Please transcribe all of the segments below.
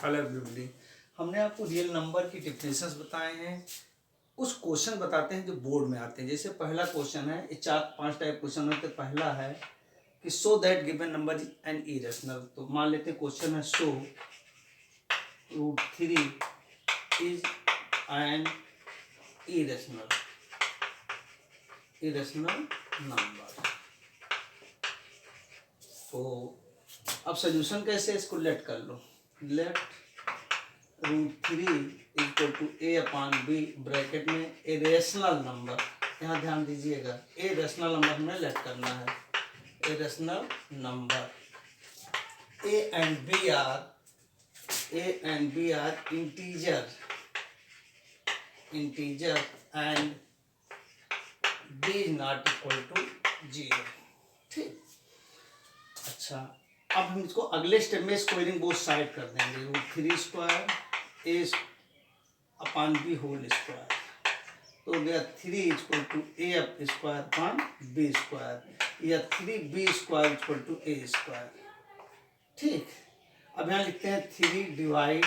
Hello everybody. हमने आपको real number की डिफिनेशंस बताए हैं। कुछ क्वेश्चन बताते हैं जो बोर्ड में आते हैं। जैसे पहला क्वेश्चन है, ये 4-5 टाइप क्वेश्चन होते हैं। पहला है कि show that given number is an irrational. तो मान लेते हैं क्वेश्चन है show √3 is an irrational number. तो अब सोल्यूशन कैसे, इसको लेट कर लो। Let √3 equal to a upon b bracket में ए रेशनल नंबर। यहाँ ध्यान दीजिएगा, ए रेशनल नंबर हमें लेट करना है। A rational number a and b are integer and b is not equal to 0। ठीक, अच्छा, अब हम इसको अगले स्टेप में स्क्वायरिंग बोथ साइड कर देंगे। √3² a upon b whole square. तो हो गया 3 equal to a up square upon b square, या 3b² equal to A square. ठीक, अब यहाँ लिखते हैं 3 डिवाइड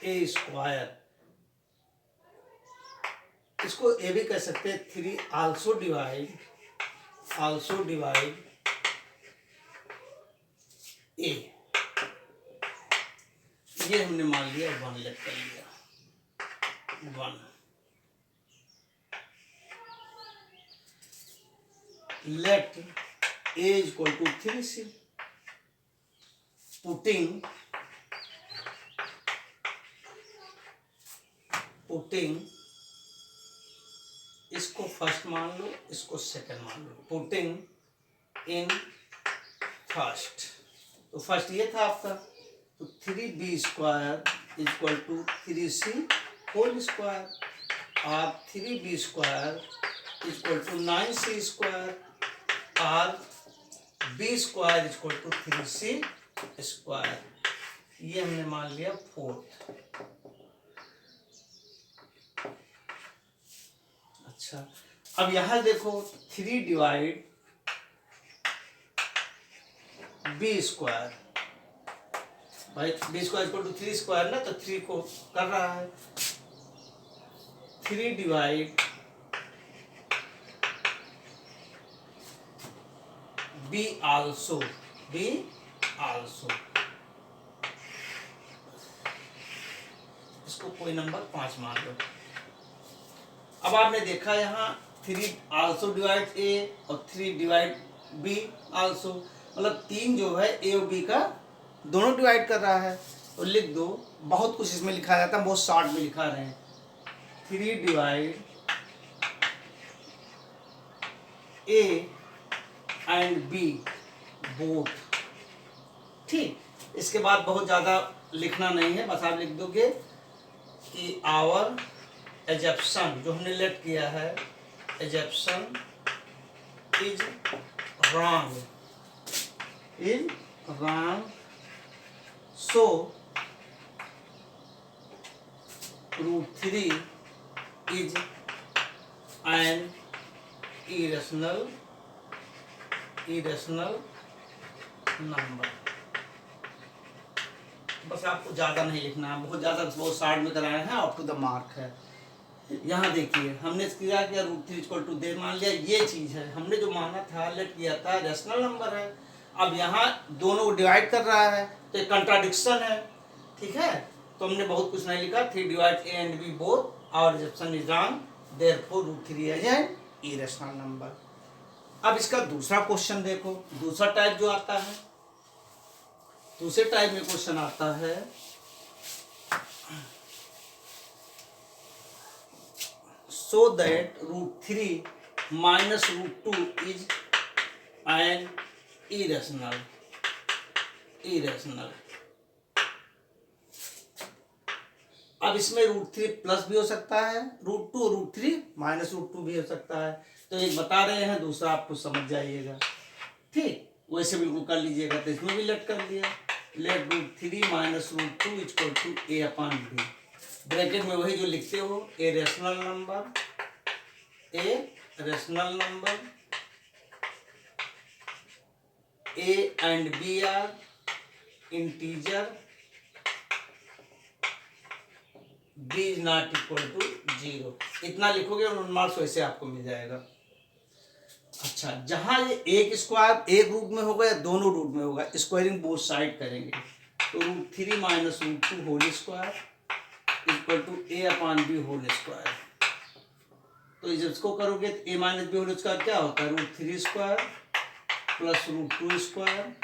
ए स्क्वायर। इसको ए भी कह सकते हैं 3 आल्सो डिवाइड ए। ये हमने मान लिया 1 लेट कर लिया 1। Let a equal to 3c। Putting इसको फर्स्ट मान लो, इसको सेकंड मान लो। पुटिंग इन फर्स्ट, तो फर्स्ट ये था आपका, तो 3b² equal to 3c whole square, और 3b² इक्वल टू 9c² और b² इक्वल टू 3c²। ये हमने मान लिया 4th। अच्छा, अब यहां देखो 3 डिवाइड b²। भाई b² इक्वल टू 3² ना, तो 3 को कर रहा है। 3 डिवाइड b आल्सो इसको कोई नंबर 5 मान लो। अब आपने देखा यहाँ 3 आल्सो डिवाइड ए और 3 डिवाइड बी आल्सो, मतलब 3 जो है ए और बी का दोनों डिवाइड कर रहा है। तो लिख दो, बहुत कुछ इसमें लिखा जाता है, बहुत शॉर्ट में लिखा रहे हैं। 3 divide a and b both. ठीक, इसके बाद बहुत ज़्यादा लिखना नहीं है, बस आप लिख दोगे कि आवर एजप्शन, जो हमने लेट किया है, assumption is wrong so √3 is an irrational number. बस आपको ज़्यादा नहीं लिखना है, बहुत ज़्यादा बहुत शार्ट में कराए हैं, अप टू द मार्क है। यहाँ देखिए हमने किया कि √3 इक्वल टू दे मान लिया, ये चीज़ है हमने जो माना था, लेट किया था, रेशनल नंबर है। अब यहाँ दोनों को डिवाइड कर रहा है, तो एक कंट्राडिक्शन है। ठीक है, तो हमने बहुत कुछ नहीं लिखा। 3 divide a and b both, our assumption is wrong, therefore √3 is an irrational number. अब इसका दूसरा क्वेश्चन देखो, दूसरा टाइप जो आता है, दूसरे टाइप में क्वेश्चन आता है so that √3 minus √2 is an irrational। अब इसमें √3 प्लस भी हो सकता है, √2 √3 माइनस √2 भी हो सकता है। तो एक बता रहे हैं, दूसरा आपको समझ जाइएगा। ठीक, वैसे बिल्कुल कर लीजिएगा। तो इसमें भी लेट कर दिया, let √3 minus √2 equal to a upon b. Bracket में वही जो लिखते हो, a rational number a and b are integer b is not equal to 0, इतना लिखोगे और 1 मार्क्स वैसे आपको मिल जाएगा। अच्छा, जहां ये एक स्क्वायर एक रूट में होगा या दोनों रूट में होगा, स्क्वायरिंग बोथ साइड करेंगे, तो √3 minus √2 whole square equal to a/b whole square. तो जब इसको करोगे तो a minus b whole square क्या होता है, √3 square plus √2 square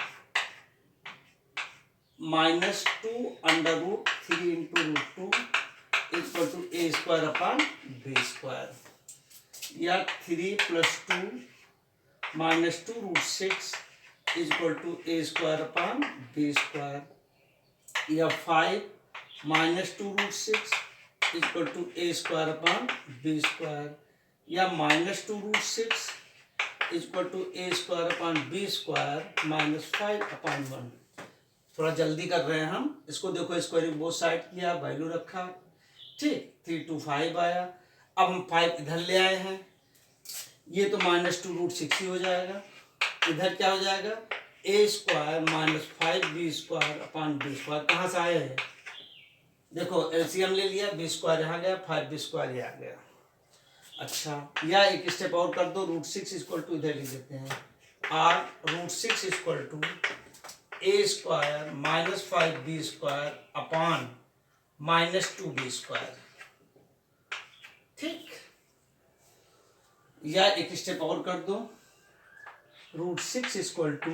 minus 2 √3 into √2 equal to a square upon b square, या 3 plus 2 minus 2 √6 equal to a square upon b square, या 5 minus 2 √6 equal to a square upon b square, या minus 2 √6 equal to a square upon b square minus 5 upon 1। थोड़ा जल्दी कर रहे हैं हम इसको, देखो स्क्वायरिंग बोथ साइड किया, वैल्यू रखा, ठीक, 3 to 5 आया। अब हम 5 इधर ले आए हैं, ये तो माइनस 2 √6 ही हो जाएगा, इधर क्या हो जाएगा, a square minus 5b square upon b square. कहाँ से आए हैं, देखो एलसीएम ले लिया, b स्क्वायर यहाँ गया, 5b स्क्वायर यहाँ गया। अच्छा, या एक स्टेप और कर दो, √6 इक्वल टू इधर लिख देते हैं, r √6 equal to a square minus 5b square upon minus 2b square, ठीक। या एक स्टेप और कर दो, √6 equal to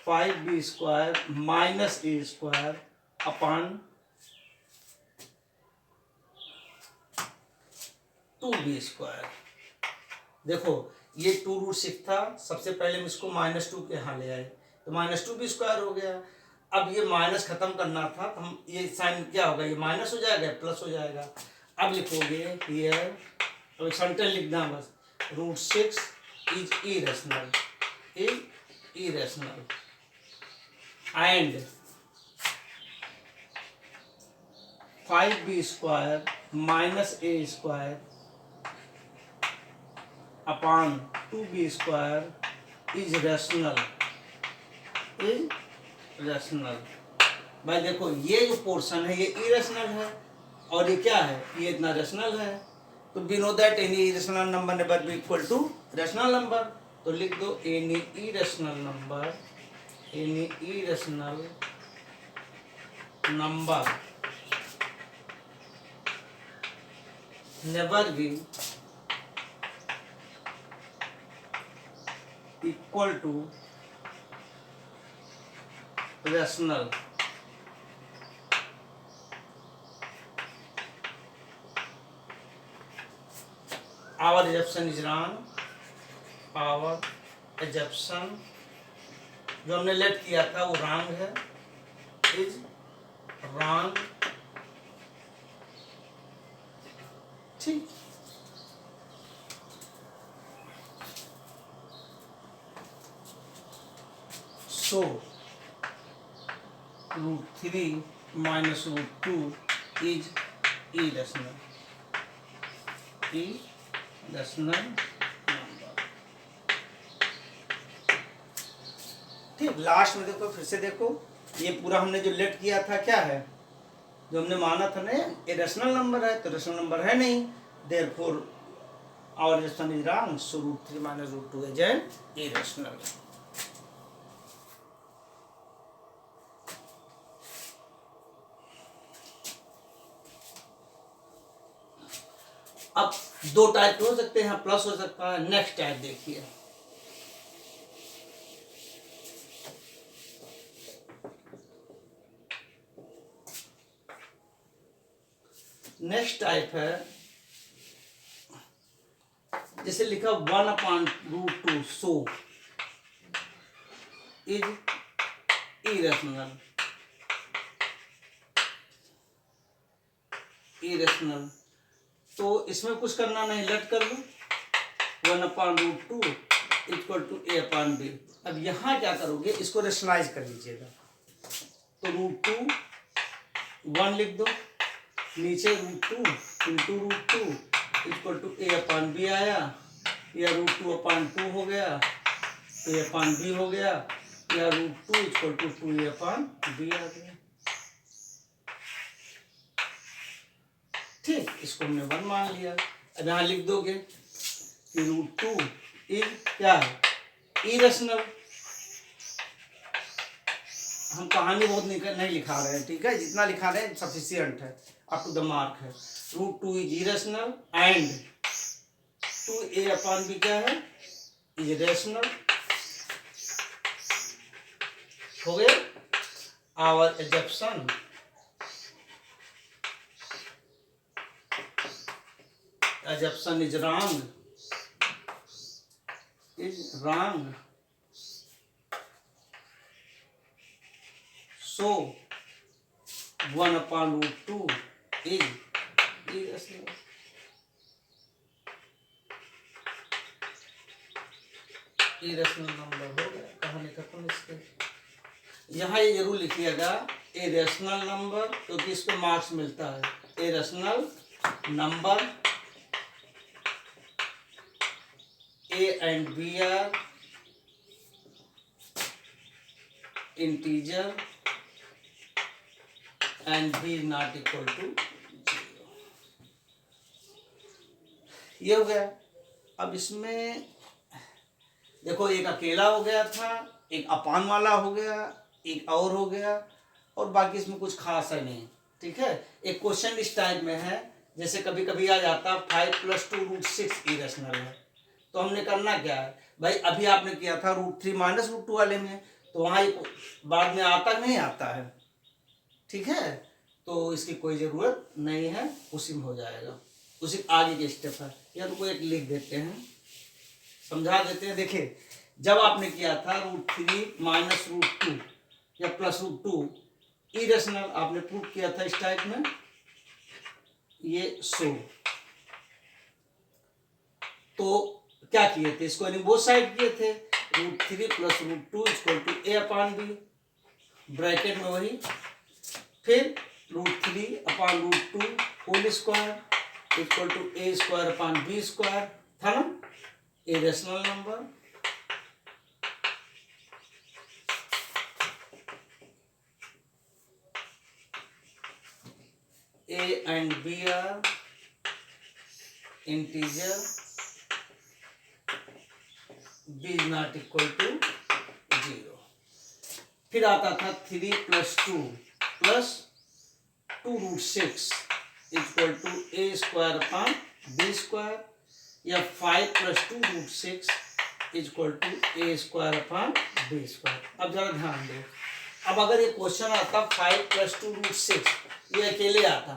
5b square minus a square upon 2b square. देखो ये 2 √6 था, सबसे पहले हम इसको -2 के यहाँ ले आए तो -2b स्क्वायर हो गया। अब ये माइनस खत्म करना था तो हम ये साइन क्या होगा, ये माइनस हो जाएगा, प्लस हो जाएगा। अब लिखोगे हियर, तो सेंटेंस लिखना बस, √6 is irrational and 5b square minus a square upon 2b square is rational भाई देखो ये जो पोर्शन है ये इरेशनल है और ये क्या है, ये इतना रैशनल है। तो we know that any irrational number never be equal to rational number, तो लिख दो any irrational number never be equal to rational. Our assumption is wrong. Our assumption जो हमने लेट किया था वो रॉन्ग है, इज रॉन्ग, ठीक। सो √3 माइनस √2 इज इरेशनल नंबर, ठीक। लास्ट में देखो, फिर से देखो, ये पूरा हमने जो लेट किया था क्या है, जो हमने माना था ना ये रैशनल नंबर है, तो रैशनल नंबर है नहीं, therefore our assumption is wrong, so √3 minus √2 is an irrational. अब 2 टाइप हो सकते हैं, प्लस हो सकता है। नेक्स्ट टाइप देखिए, नेक्स्ट टाइप है, जैसे लिखा 1/√2 सो इज इरेशनल। तो इसमें कुछ करना नहीं, लेट कर लो, 1/√2 इक्वल टू a/b। अब यहाँ क्या करोगे, इसको रेशनलाइज कर लीजिएगा, तो √2 1 लिख दो, नीचे √2 इंटू √2 इक्वल टू a/b आया, या √2/2 हो गया तो a/b हो गया, या √2 = 2a/b आ गया। ठीक, इसको हमने 1 मान लिया। अब यहाँ लिख दोगे कि √2 क्या है, इरेशनल। हम कहानी बहुत नहीं लिखा रहे हैं, ठीक है, जितना लिखा रहे हैं सफिशियंट है, अप टू द मार्क है। √2 इज इरेशनल एंड 2a/b क्या है, इज रेशनल। हो गया। Our assumption is wrong, so 1/√2 is irrational। Irrational number हो गया, कहानी खत्म इसके। यहाँ ये जरूर लिखिएगा ए रेशनल नंबर, क्योंकि इसको मार्क्स मिलता है। A rational number A and B are integer and B is not equal to 0। ये हो गया। अब इसमें देखो, एक अकेला हो गया था, एक अपान वाला हो गया, एक और हो गया, और बाकी इसमें कुछ खास है नहीं, ठीक है। एक क्वेश्चन इस टाइप में है, जैसे कभी कभी आ जाता 5 + 2 √6 इरेशनल है, तो हमने करना क्या है भाई, अभी आपने किया था √3 - √2 वाले में, तो वहाँ बाद में आता नहीं आता है, ठीक है, तो इसकी कोई ज़रूरत नहीं है, उसी में हो जाएगा, उसी आगे के स्टेप है। या तो कोई एक लिख देते हैं, समझा देते हैं। देखिए, जब आपने किया था √3 - √2 या +√2 इरेशनल, आपने प्रूव किया था इस टाइप में, ये सो, तो क्या किए थे, इसको यानी बोथ साइड किए थे। √3 + √2 = a/b, ब्रैकेट में वही, फिर √3/√2 होल स्क्वायर = a²/b² था ना, ए rational number. A and B are integer, B is not equal to 0। फिर आता था 3 + 2 + 2√6 = a²/b² या 5 + 2√6 = a²/b²। अब जरा ध्यान दो, अब अगर ये क्वेश्चन आता 5 + 2√6, ये अकेले आता,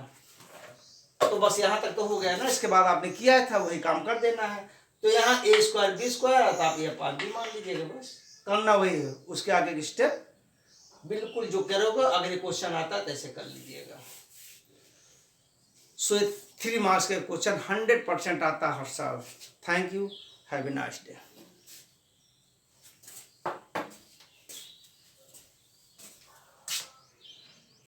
तो बस यहाँ तक तो हो गया ना, इसके बाद आपने किया था वही काम कर देना है। तो यहाँ a²/b² आता, आप a/b मान लीजिएगा, बस करना वही है, उसके आगे की स्टेप बिल्कुल जो करोगे, अगर ये क्वेश्चन आता है तो ऐसे कर लीजिएगा। सो 3 मार्क्स का क्वेश्चन 100% आता हर साल। Thank you, have a nice day.